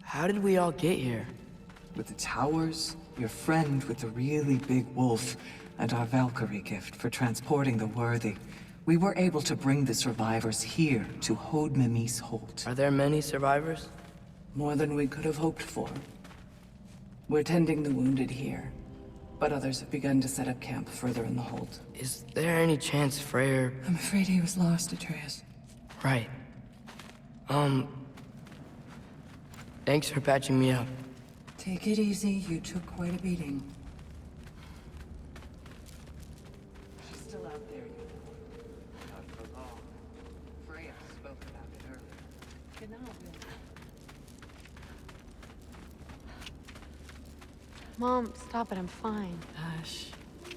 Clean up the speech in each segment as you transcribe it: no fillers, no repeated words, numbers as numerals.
How did we all get here? With the towers, your friend with the really big wolf, and our Valkyrie gift for transporting the worthy, we were able to bring the survivors here to Hod Mimis Holt. Are there many survivors? More than we could have hoped for. We're tending the wounded here, but others have begun to set up camp further in the hold. Is there any chance Freyr... I'm afraid he was lost, Atreus. Right. Thanks for patching me up. Take it easy, you took quite a beating. She's still out there, you know. Not for long. Freya spoke about it earlier. Genau, Mom, stop it, I'm fine. Hush.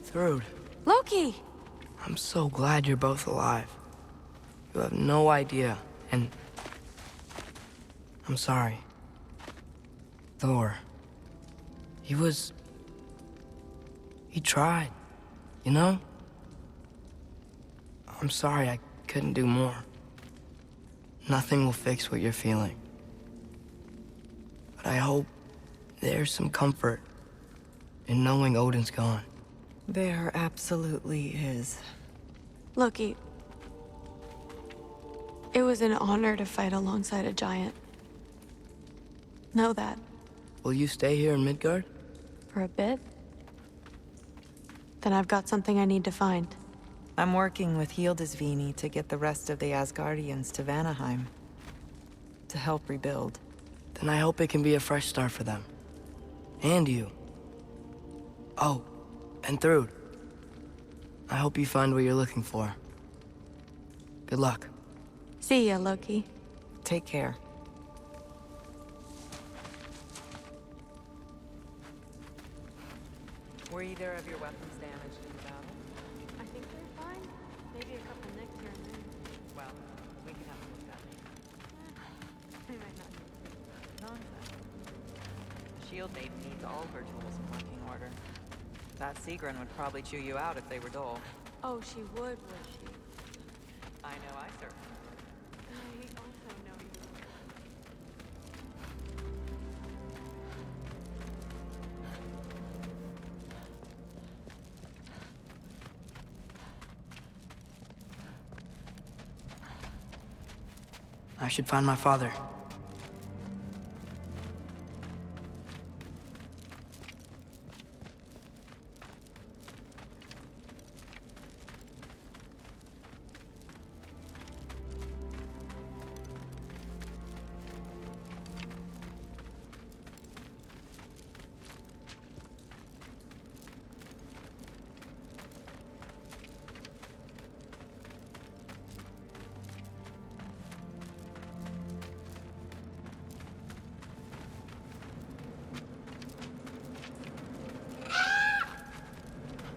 Thrud, Loki! I'm so glad you're both alive. You have no idea, and... I'm sorry. Thor. He tried, you know? I'm sorry I couldn't do more. Nothing will fix what you're feeling. But I hope there's some comfort in knowing Odin's gone. There absolutely is. Loki, it was an honor to fight alongside a giant. Know that. Will you stay here in Midgard? For a bit? Then I've got something I need to find. I'm working with Hildisvini to get the rest of the Asgardians to Vanaheim. To help rebuild. Then I hope it can be a fresh start for them. And you. Oh, and Thrud. I hope you find what you're looking for. Good luck. See ya, Loki. Take care. Were either of your weapons damaged in the battle? I think they're fine. Maybe a couple nicks here and there. Well, we can have a look at it. They might not. Nonsense. The shield maiden needs all her tools in working order. That Sigrun would probably chew you out if they were dull. Oh, she would she? I know I certainly. I also know you would. I should find my father.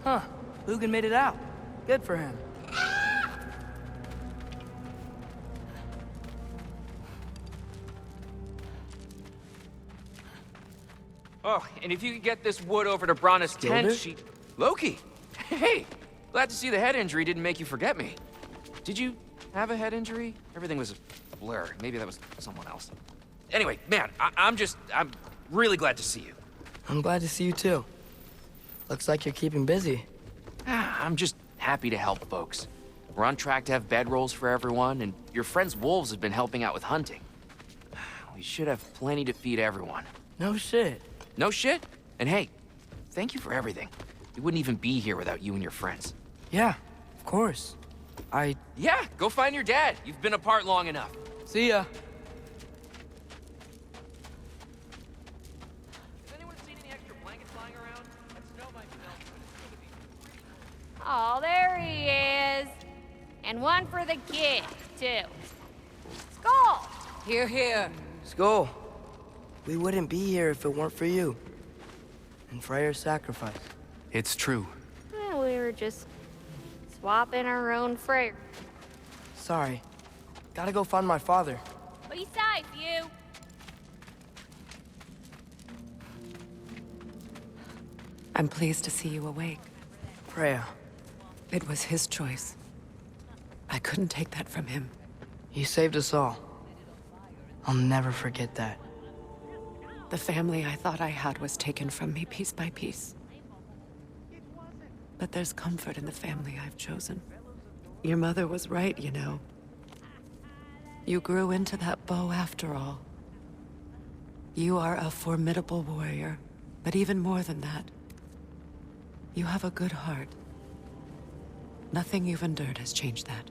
Huh. Lugan made it out. Good for him. Oh, and if you could get this wood over to Brana's tent, Gilder? Loki! Hey! Glad to see the head injury didn't make you forget me. Did you have a head injury? Everything was a blur. Maybe that was someone else. Anyway, man, I'm really glad to see you. I'm glad to see you too. Looks like you're keeping busy. I'm just happy to help folks. We're on track to have bedrolls for everyone, and your friend's wolves have been helping out with hunting. We should have plenty to feed everyone. No shit. No shit? And hey, thank you for everything. We wouldn't even be here without you and your friends. Yeah, of course. Yeah, go find your dad. You've been apart long enough. See ya. Has anyone seen any extra blankets lying around? That snow might be melting, but it's gonna be... Oh, there he is. And one for the kid, too. Skull! Here, here. Skull. We wouldn't be here if it weren't for you. And Freyr's sacrifice. It's true. Well, we were just swapping our own Freyr. Sorry. Gotta go find my father. Be safe, you. I'm pleased to see you awake. Freya, It was his choice. I couldn't take that from him. you saved us all. I'll never forget that. The family I thought I had was taken from me piece by piece. But there's comfort in the family I've chosen. Your mother was right, you know. You grew into that bow after all. You are a formidable warrior, but even more than that, you have a good heart. Nothing you've endured has changed that.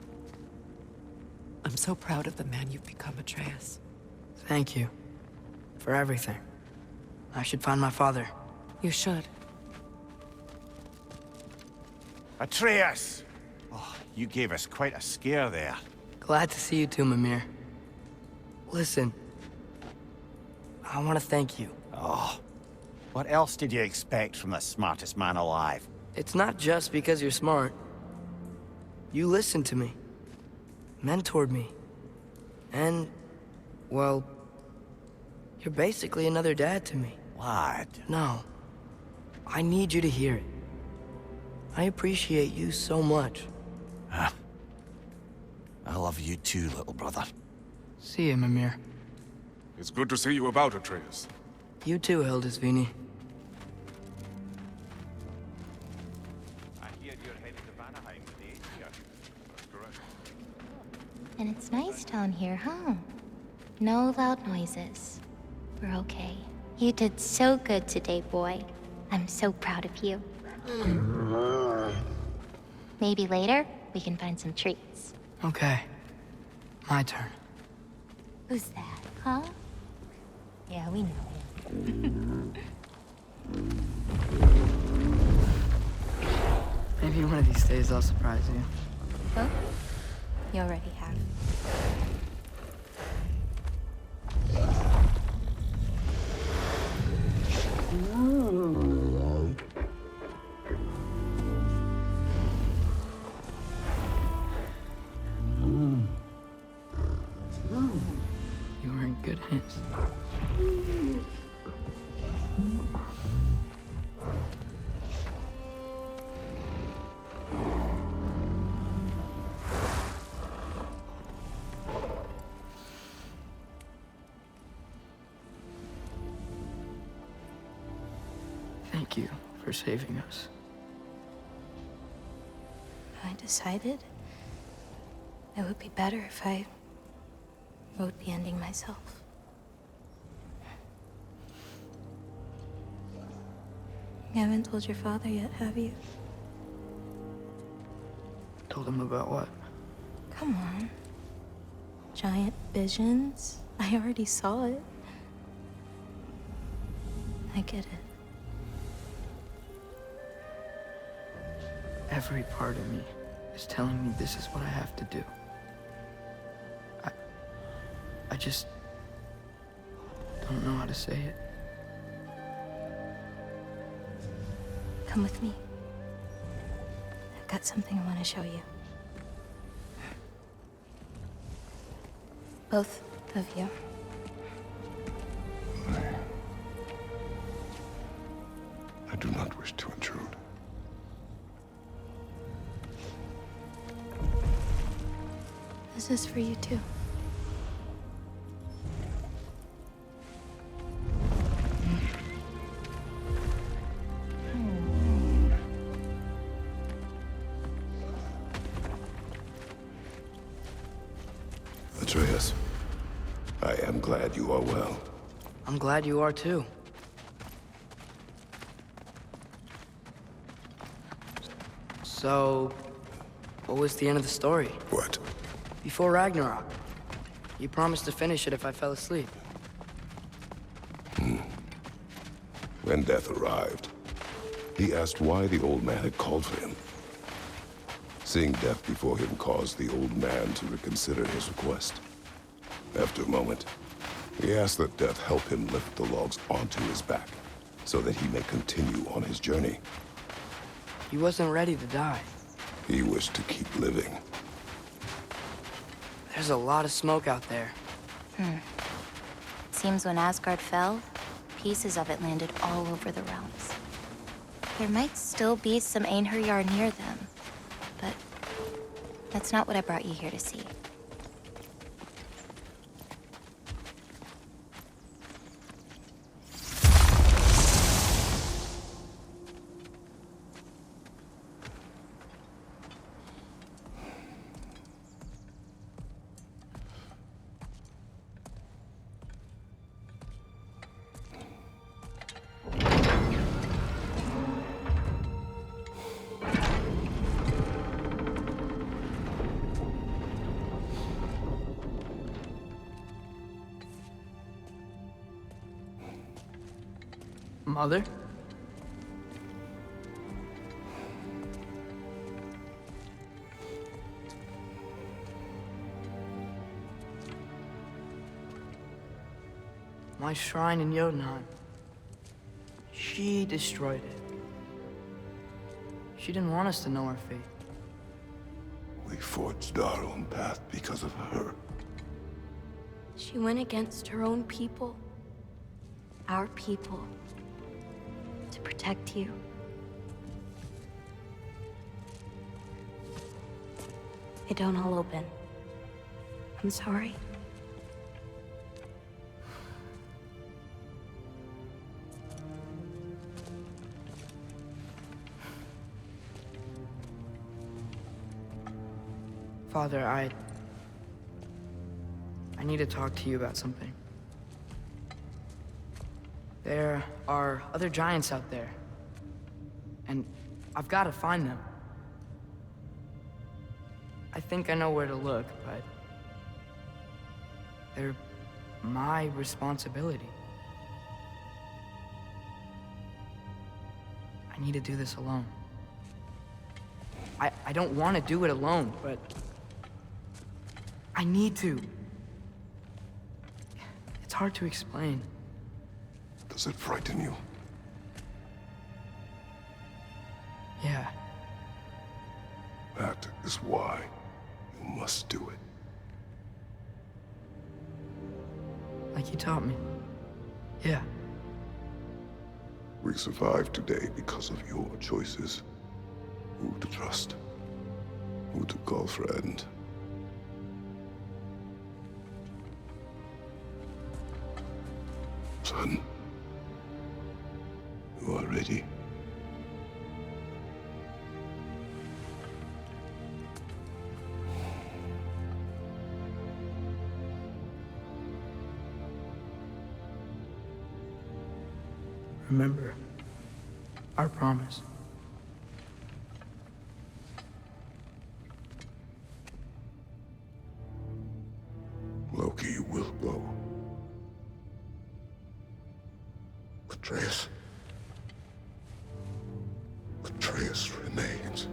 I'm so proud of the man you've become, Atreus. Thank you. For everything. I should find my father. You should. Atreus! Oh, you gave us quite a scare there. Glad to see you too, Mimir. Listen. I want to thank you. Oh, what else did you expect from the smartest man alive? It's not just because you're smart. You listened to me. Mentored me. And, well, you're basically another dad to me. Lad. No. I need you to hear it. I appreciate you so much. I love you too, little brother. See you, Mimir. It's good to see you about, Atreus. You too, Hildisvini. I hear you're headed to Vanaheim with the Aesir. That's correct. And it's nice down here, huh? No loud noises. We're okay. You did so good today, boy. I'm so proud of you. Maybe later, we can find some treats. Okay. My turn. Who's that, huh? Yeah, we know. Maybe one of these days I'll surprise you. Well, you already have. You were in good hands. Thank you for saving us. I decided it would be better if I wrote the ending myself. You haven't told your father yet, have you? Told him about what? Come on. Giant visions? I already saw it. I get it. Every part of me is telling me this is what I have to do. I just don't know how to say it. Come with me. I've got something I want to show you. Both of you. I do not wish to intrude. This is for you too. Atreus, I am glad you are well. I'm glad you are too. So, what was the end of the story? What? Before Ragnarok. You promised to finish it if I fell asleep. When death arrived, he asked why the old man had called for him. Seeing death before him caused the old man to reconsider his request. After a moment, he asked that death help him lift the logs onto his back, so that he may continue on his journey. He wasn't ready to die. He wished to keep living. There's a lot of smoke out there. It seems when Asgard fell, pieces of it landed all over the realms. There might still be some Einherjar near them, but that's not what I brought you here to see. Mother? My shrine in Jotunheim. She destroyed it. She didn't want us to know our fate. We forged our own path because of her. She went against her own people. Our people. To protect you. It don't all open. I'm sorry. Father, I need to talk to you about something. There are other giants out there, and I've got to find them. I think I know where to look, but they're my responsibility. I need to do this alone. I don't want to do it alone, but I need to. It's hard to explain. Does it frighten you? Yeah. That is why you must do it. Like you taught me. Yeah. We survived today because of your choices. Who to trust, who to call friend. Son, you are ready. Remember our promise. Loki will go. Atreus. Atreus remains.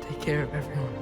Take care of everyone.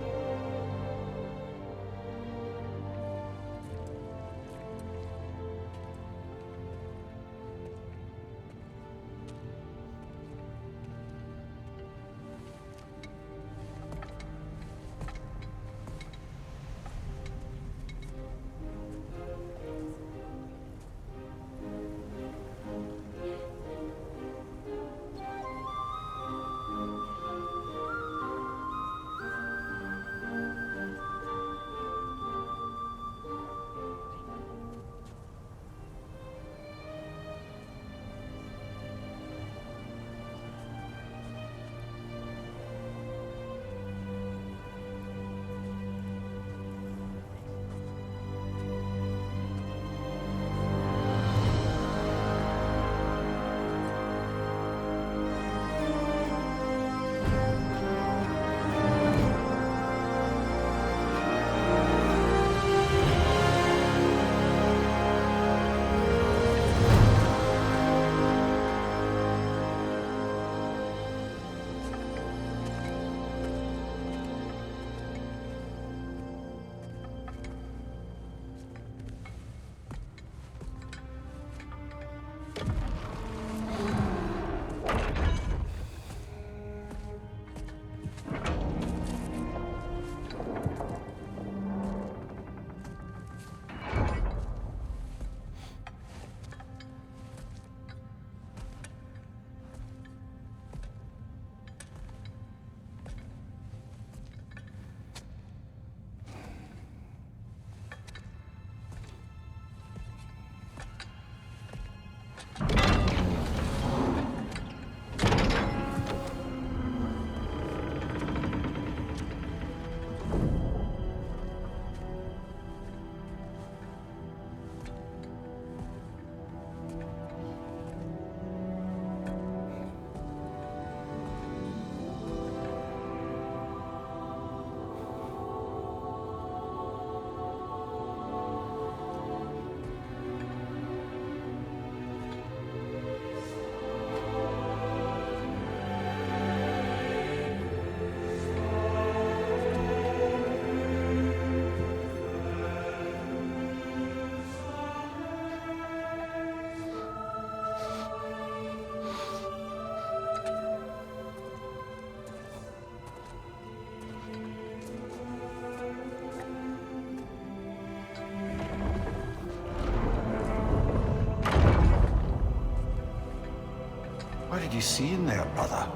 seeing there, brother?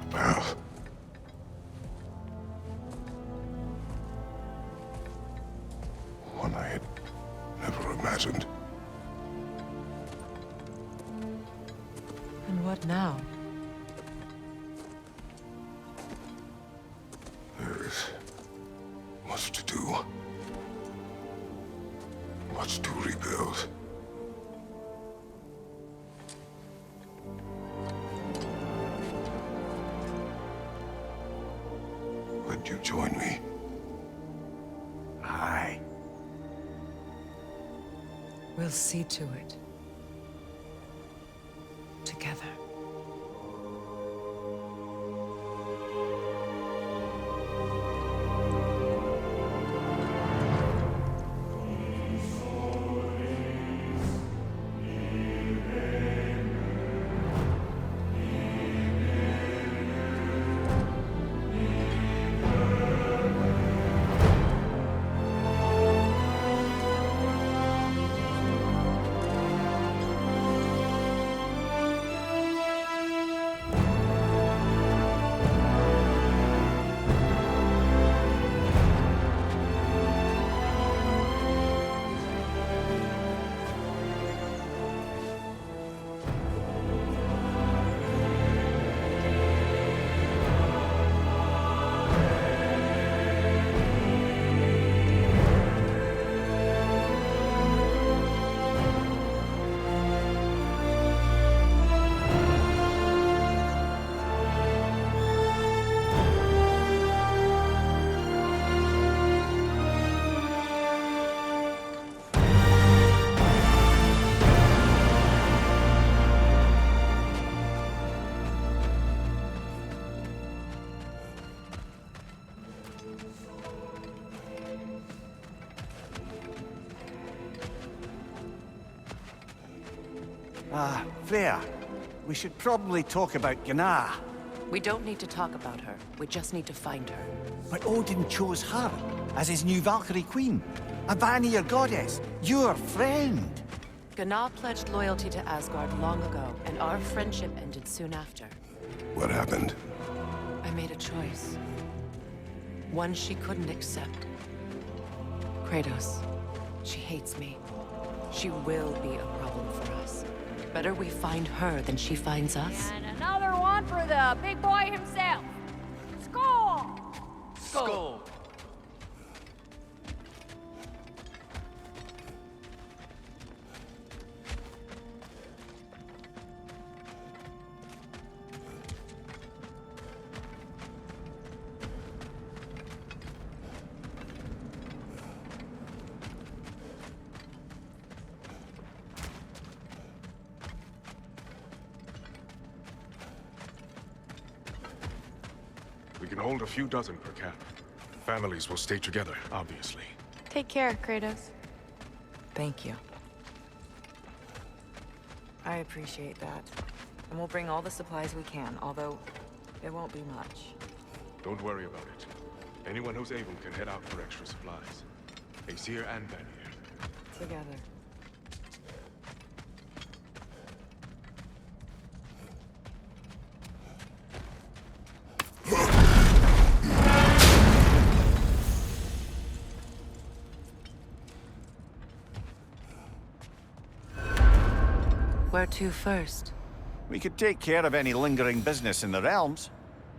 Path. One I had never imagined. And what now? There is much to do. Much to rebuild. Would you join me? Aye. We'll see to it. Together. Freya, we should probably talk about Gná. We don't need to talk about her. We just need to find her. But Odin chose her as his new Valkyrie queen. A Vanir goddess, your friend. Gná pledged loyalty to Asgard long ago, and our friendship ended soon after. What happened? I made a choice. One she couldn't accept. Kratos. She hates me. She will be a problem for us. Better we find her than she finds us. And another one for the big boy himself. Skull! Skull. We can hold a few dozen per camp. Families will stay together, obviously. Take care, Kratos. Thank you. I appreciate that. And we'll bring all the supplies we can, although it won't be much. Don't worry about it. Anyone who's able can head out for extra supplies. Aesir and Vanir. Together. Where to first? We could take care of any lingering business in the realms.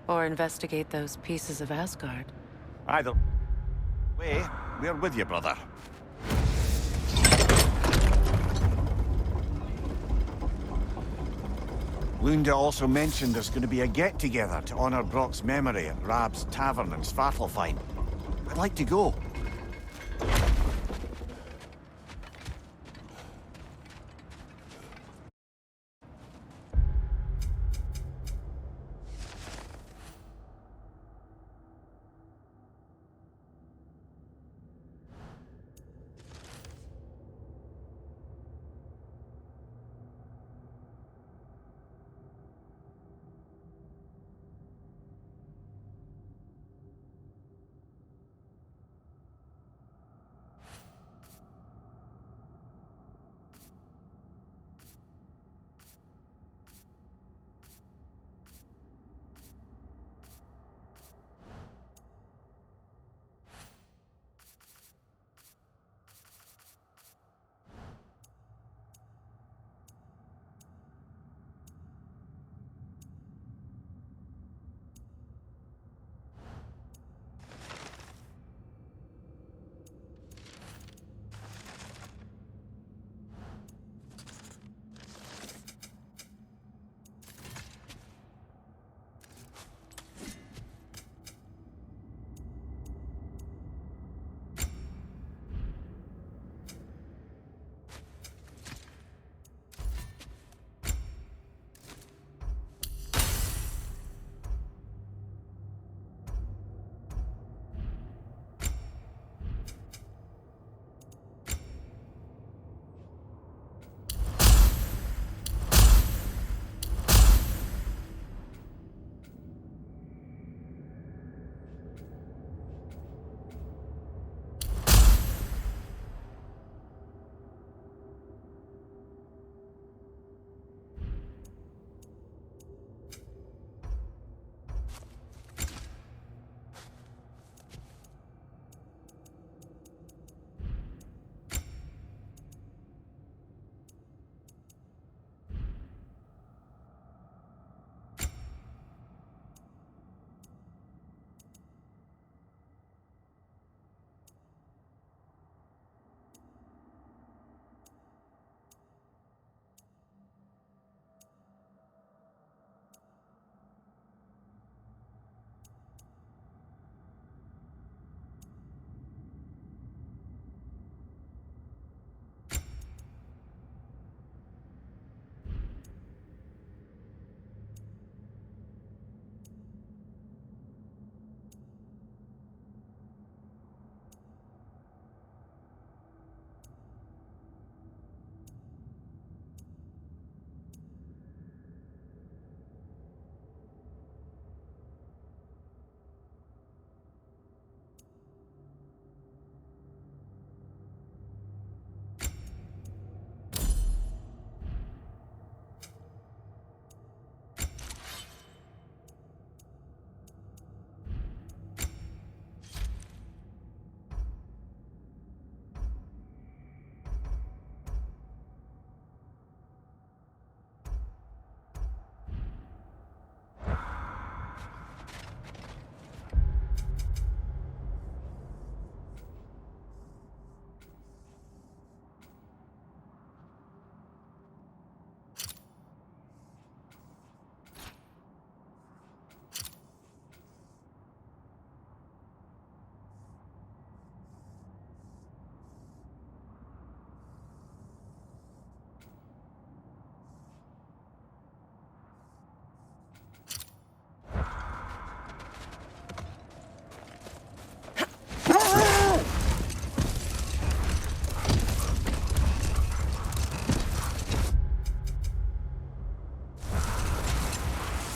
Or investigate those pieces of Asgard? Either way, we're with you, brother. Lunda also mentioned there's going to be a get-together to honor Brock's memory at Rab's Tavern in Svartalfheim. I'd like to go.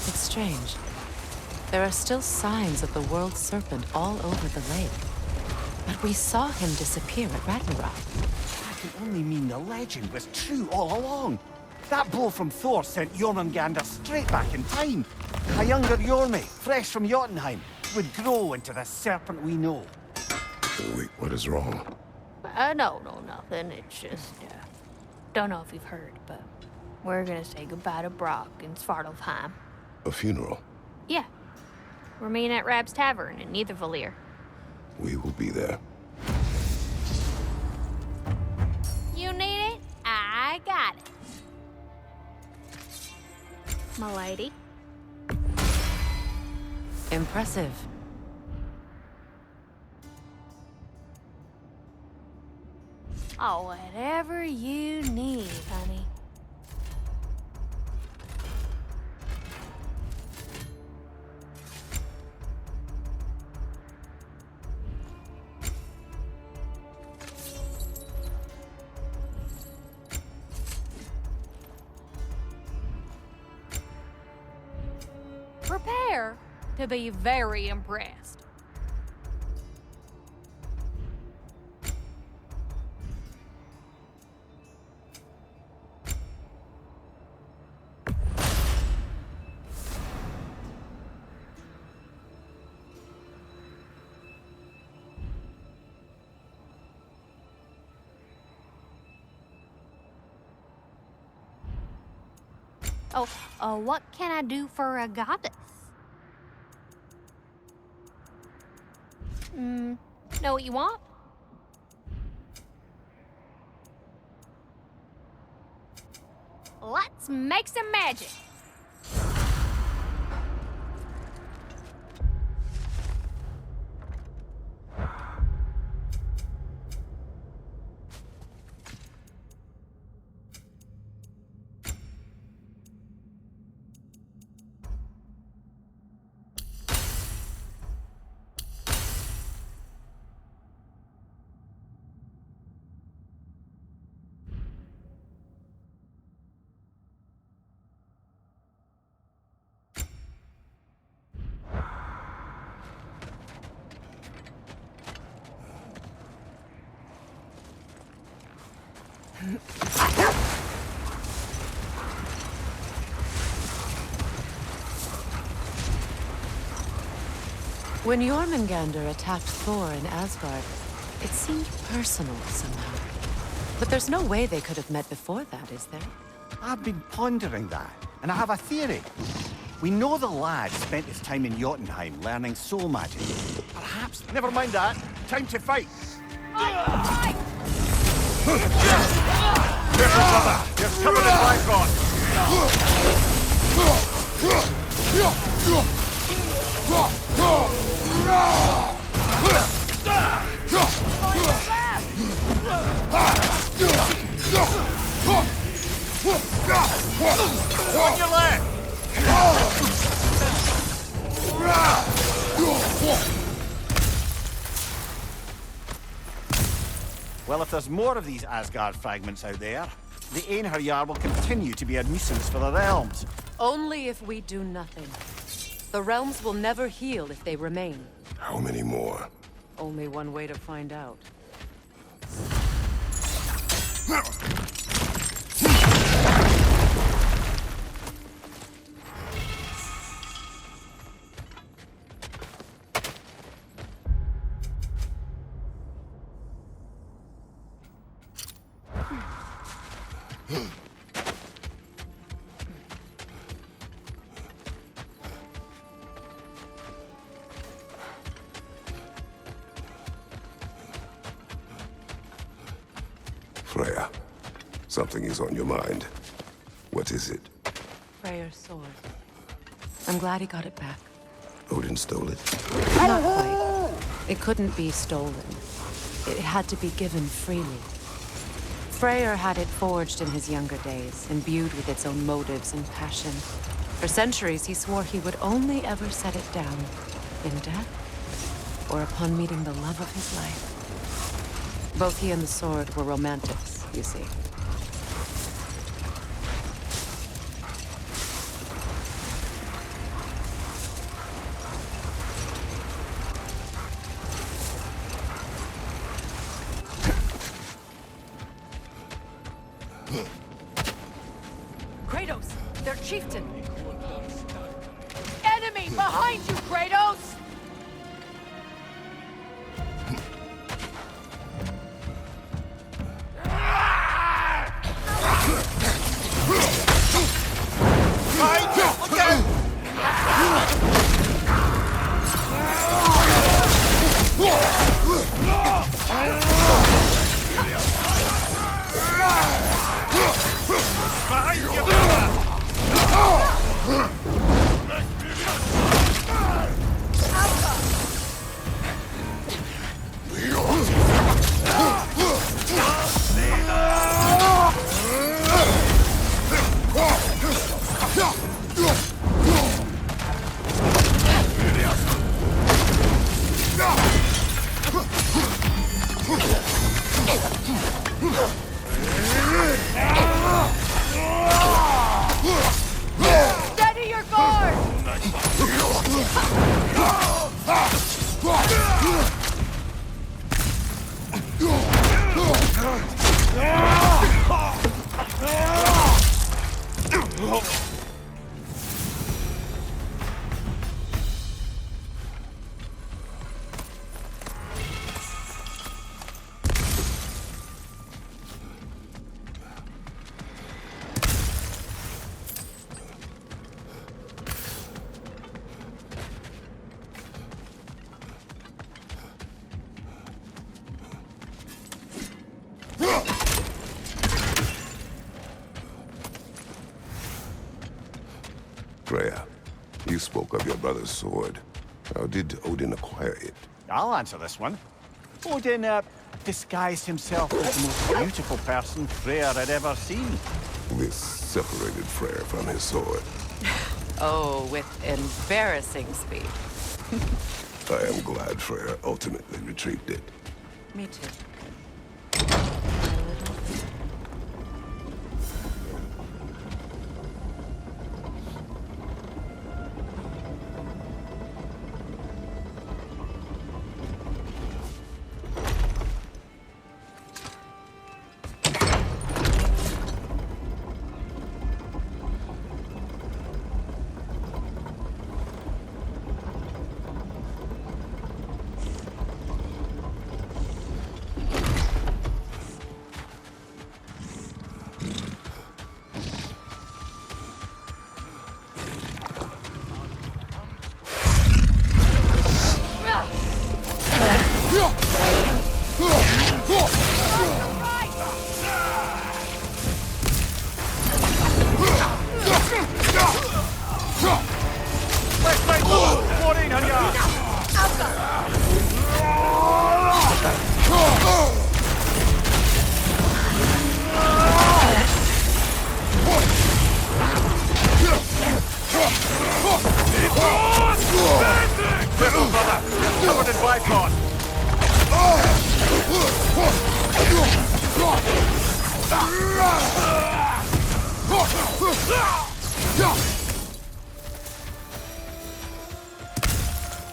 It's strange. There are still signs of the world serpent all over the lake. But we saw him disappear at Ragnarok. That can only mean the legend was true all along. That blow from Thor sent Jormungandr straight back in time. A younger Jormi, fresh from Jotunheim, would grow into the serpent we know. Wait, what is wrong? No, nothing. It's just, don't know if you've heard, but we're gonna say goodbye to Brock in Svartalfheim. A funeral? Yeah. We're meeting at Rab's Tavern in Niedervallir. We will be there. You need it? I got it. My lady. Impressive. Oh, whatever you need, honey. Prepare to be very impressed. Oh, what can I do for a goddess? Know what you want? Let's make some magic. When Jormungandr attacked Thor in Asgard, it seemed personal somehow. But there's no way they could have met before that, is there? I've been pondering that, and I have a theory. We know the lad spent his time in Jotunheim learning soul magic. Perhaps... Never mind that. Time to fight. Careful, brother. You're covered in on your left! Well, if there's more of these Asgard fragments out there, the Einherjar will continue to be a nuisance for the realms. Only if we do nothing. The realms will never heal if they remain. How many more? Only one way to find out. Freya, something is on your mind. What is it? Freyr's sword. I'm glad he got it back. Odin stole it? Not quite. It couldn't be stolen. It had to be given freely. Freyr had it forged in his younger days, imbued with its own motives and passion. For centuries, he swore he would only ever set it down in death or upon meeting the love of his life. Both he and the sword were romantics, you see. Kratos! Their chieftain! Enemy behind you, Kratos! Steady your guard! Freya, you spoke of your brother's sword. How did Odin acquire it? I'll answer this one. Odin, disguised himself as the most beautiful person Freyr had ever seen. This separated Freyr from his sword. Oh, with embarrassing speed. I am glad Freyr ultimately retrieved it. Me too.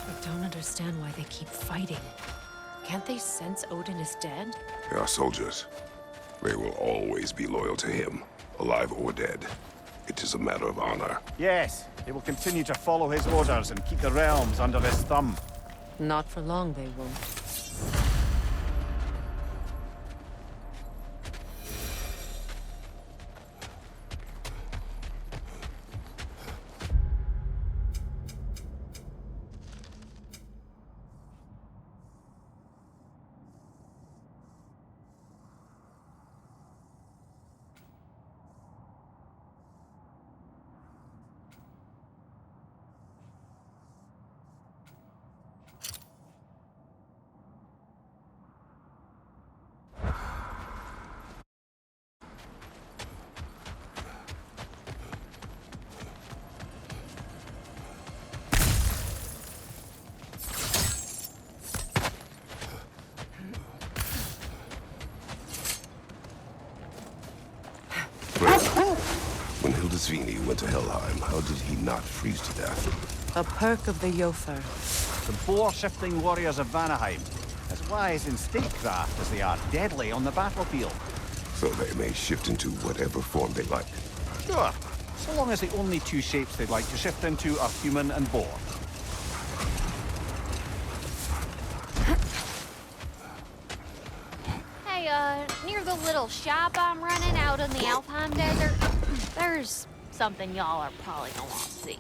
I don't understand why they keep fighting. Can't they sense Odin is dead? They are soldiers. They will always be loyal to him, alive or dead. It is a matter of honor. Yes, they will continue to follow his orders and keep the realms under his thumb. Not for long, they won't. When Hildisvini went to Helheim, how did he not freeze to death? A perk of the Jofur. The boar-shifting warriors of Vanaheim, as wise in statecraft as they are deadly on the battlefield. So they may shift into whatever form they like. Sure. so long as the only two shapes they'd like to shift into are human and boar. Hey, near the little shop I'm running out in the Alpine Desert, there's something y'all are probably gonna want to see.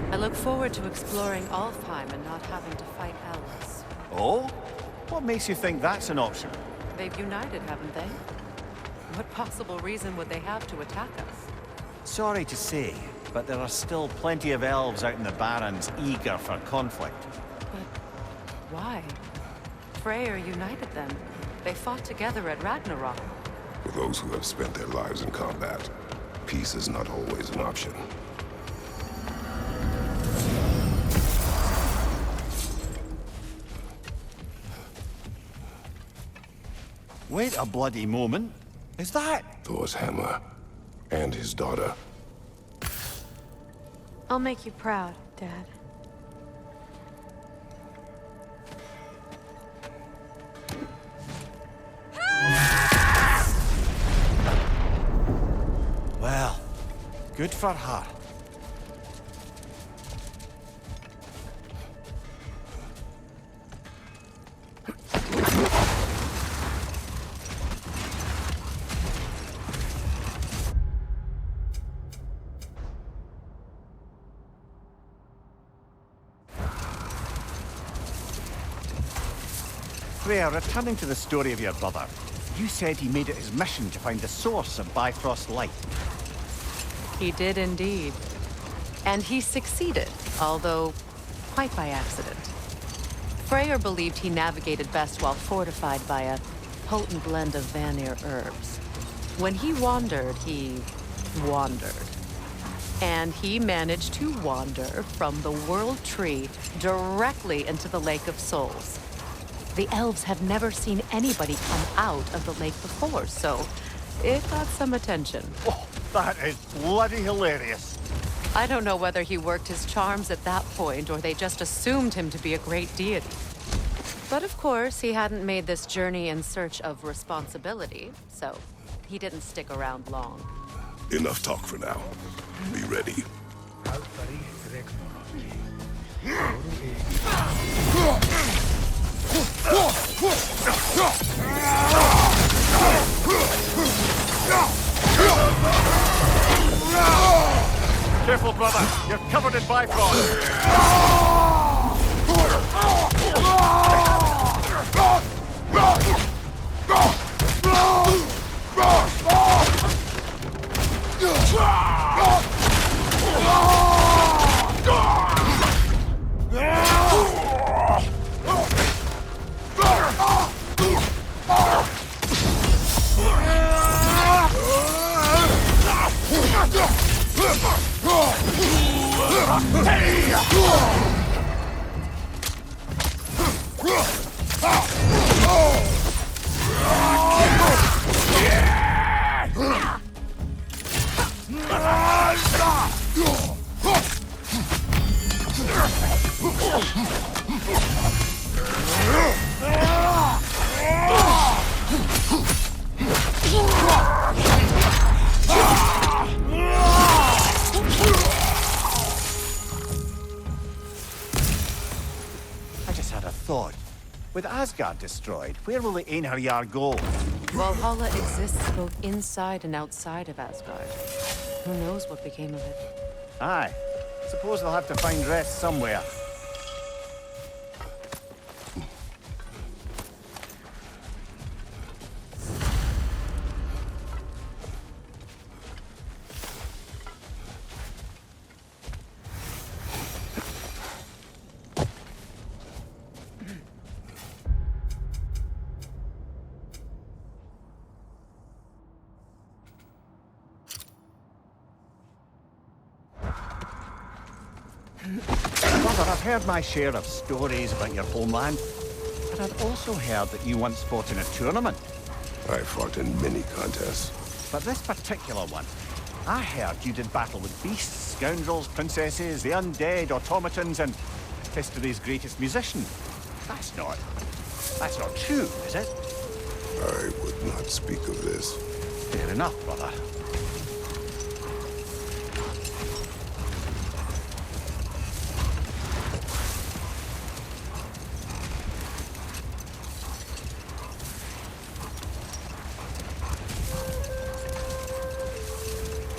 I look forward to exploring Alfheim and not having to fight elves. Oh? What makes you think that's an option? They've united, haven't they? What possible reason would they have to attack us? Sorry to say, but there are still plenty of elves out in the Barrens eager for conflict. But why? Freyr united them. They fought together at Ragnarok. For those who have spent their lives in combat, peace is not always an option. Wait a bloody moment. Is that? Thor's hammer. And his daughter. I'll make you proud, Dad. Well, good for her. Freya, returning to the story of your brother, you said he made it his mission to find the source of Bifrost's light. He did indeed. And he succeeded, although quite by accident. Freyr believed he navigated best while fortified by a potent blend of Vanir herbs. When he wandered, he wandered. And he managed to wander from the World Tree directly into the Lake of Souls. The elves have never seen anybody come out of the lake before, so it got some attention. Oh, that is bloody hilarious. I don't know whether he worked his charms at that point or they just assumed him to be a great deity. But of course, he hadn't made this journey in search of responsibility, so he didn't stick around long. Enough talk for now. Be ready. Careful, brother. You're covered in Bifrost. thought. With Asgard destroyed, where will the Einherjar go? Valhalla exists both inside and outside of Asgard. Who knows what became of it? Aye. Suppose they'll have to find rest somewhere. Mother, I've heard my share of stories about your homeland, but I've also heard that you once fought in a tournament. I fought in many contests. But this particular one, I heard you did battle with beasts, scoundrels, princesses, the undead, automatons, and history's greatest musician. That's not true, is it? I would not speak of this. Fair enough, brother.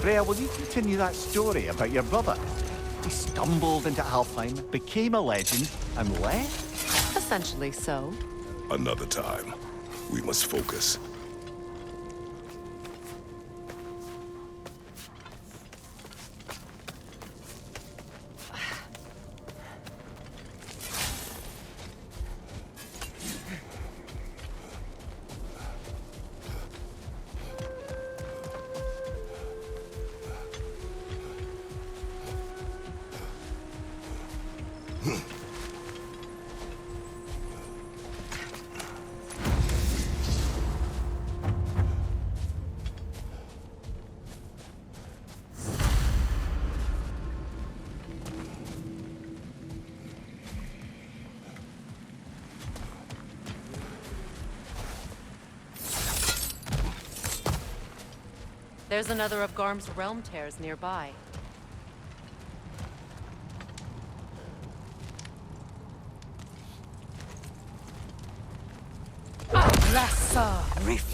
Freya, will you continue that story about your brother? He stumbled into Alfheim, became a legend, and left? Essentially so. Another time. We must focus. There's another of Garm's realm tears nearby. Backslash-f.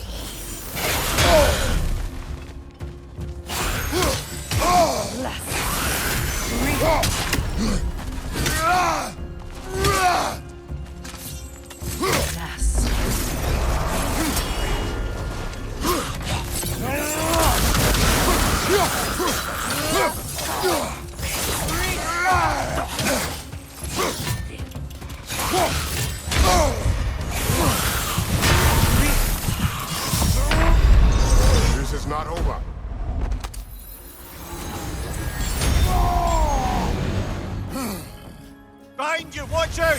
This is not over. Behind you, watch out!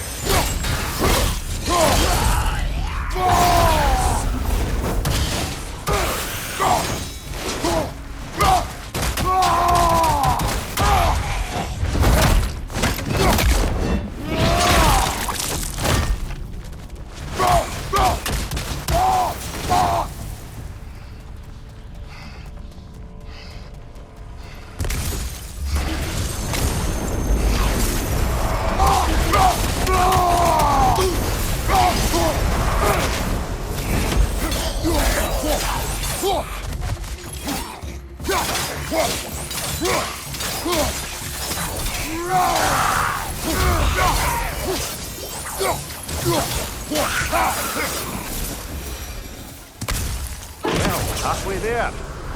Well, halfway there.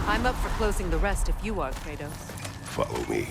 I'm up for closing the rest if you are, Kratos. Follow me.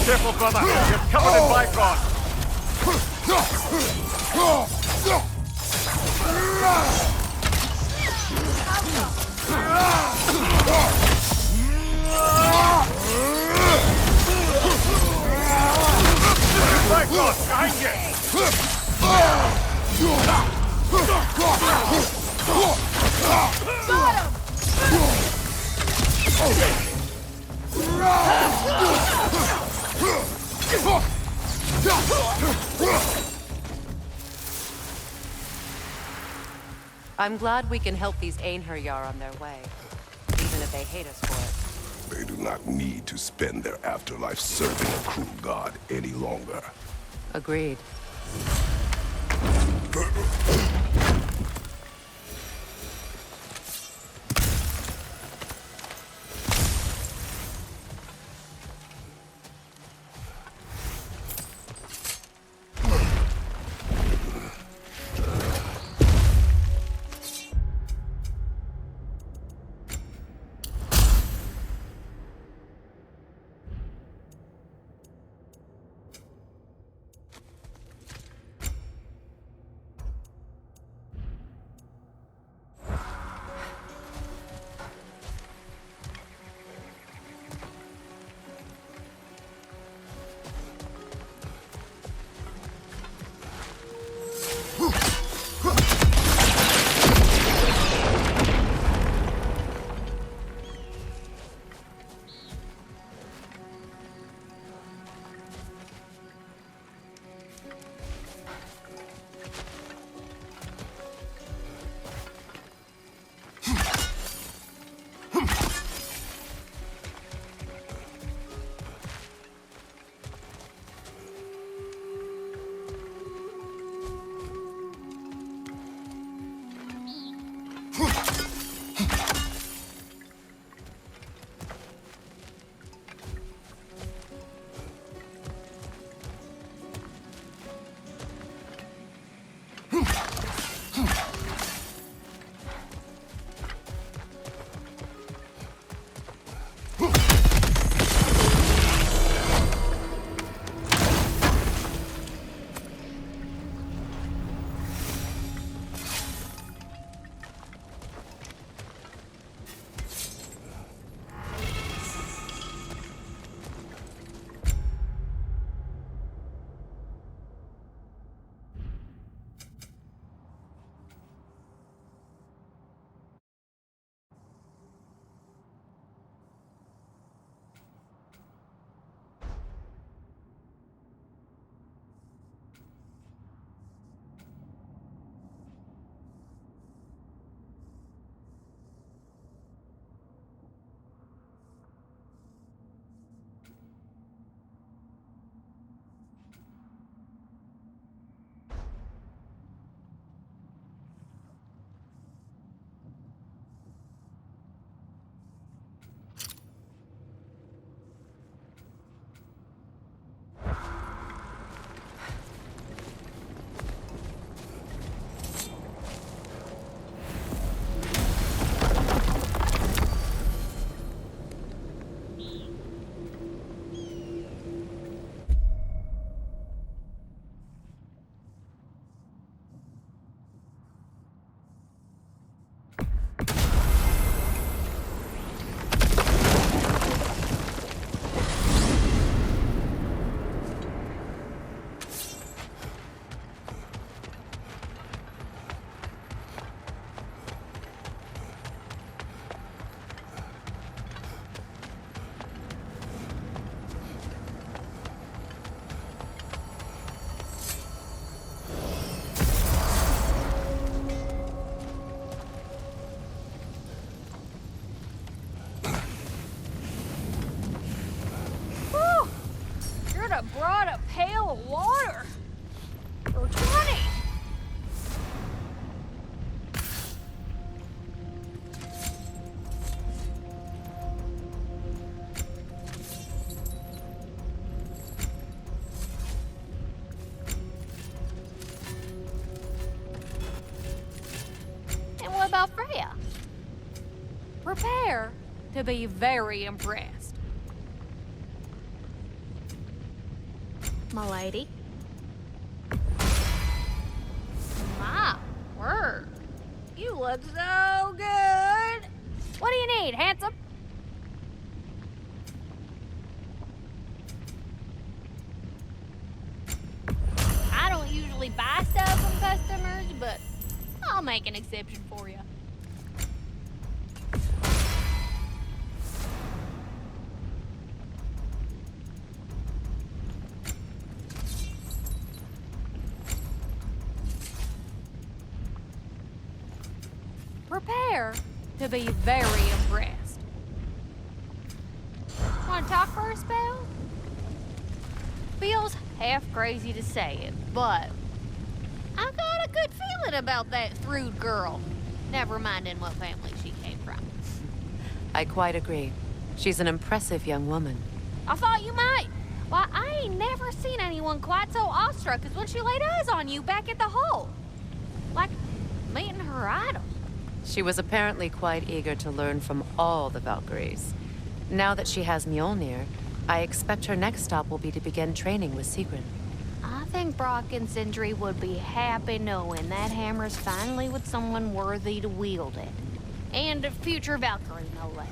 Careful, brother. You're covered in Bifrost. Bifrost, behind I'm glad we can help these Einherjar on their way, even if they hate us for it. They do not need to spend their afterlife serving a cruel god any longer. Agreed. have brought a pail of water. For 20. And what about Freya? Prepare to be very impressed. My lady. My word. You look so good. What do you need, handsome? I don't usually buy stuff from customers, but I'll make an exception for you. Prepare to be very impressed. Want to talk for a spell? Feels half crazy to say it, but I got a good feeling about that Thrud girl. Never minding what family she came from. I quite agree. She's an impressive young woman. I thought you might. Why, I ain't never seen anyone quite so awestruck as when she laid eyes on you back at the hole. Like meeting her idol. She was apparently quite eager to learn from all the Valkyries. Now that she has Mjolnir, I expect her next stop will be to begin training with Sigrun. I think Brock and Sindri would be happy knowing that hammer's finally with someone worthy to wield it. And a future Valkyrie, no less.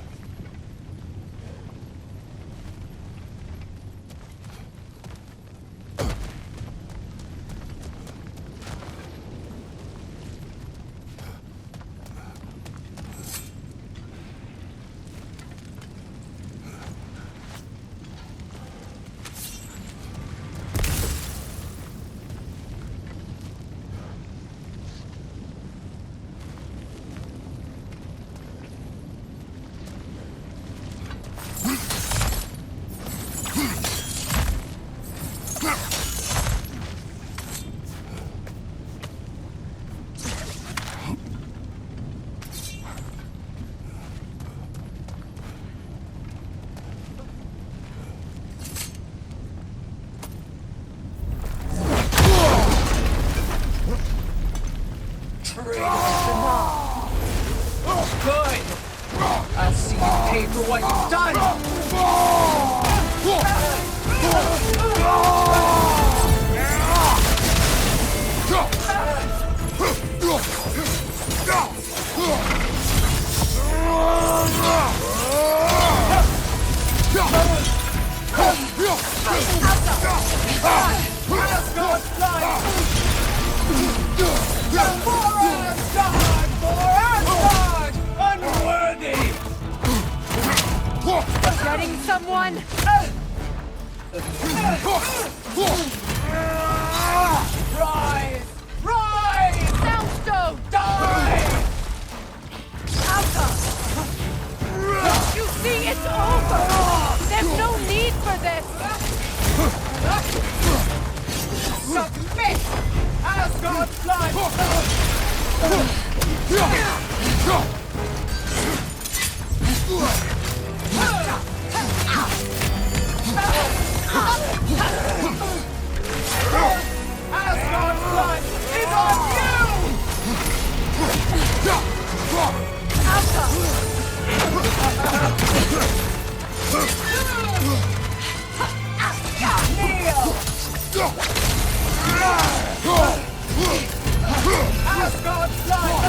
Getting someone? Rise! Rise! Soundstone! Die! Alka! You see, it's over! There's no need for this! Submit! Asgard's Asgard's blood is on you! Alka! Kneel! Asgard's blood!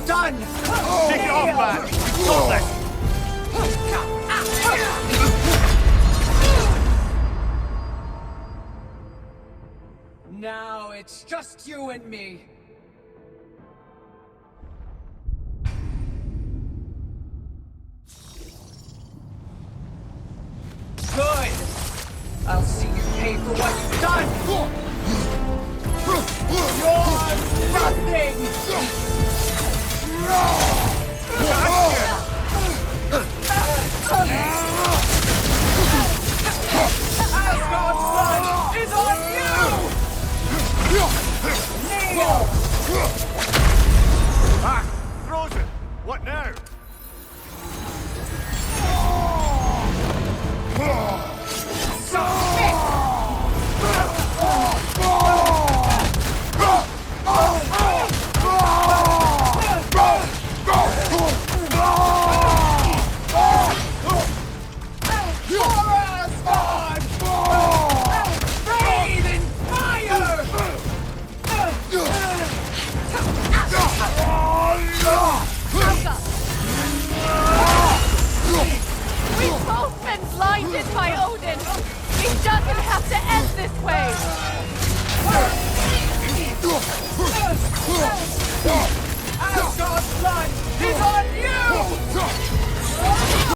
done! Take it off, man! We've got this! Now it's just you and me. Good! I'll see you pay for what you've done! You're nothing!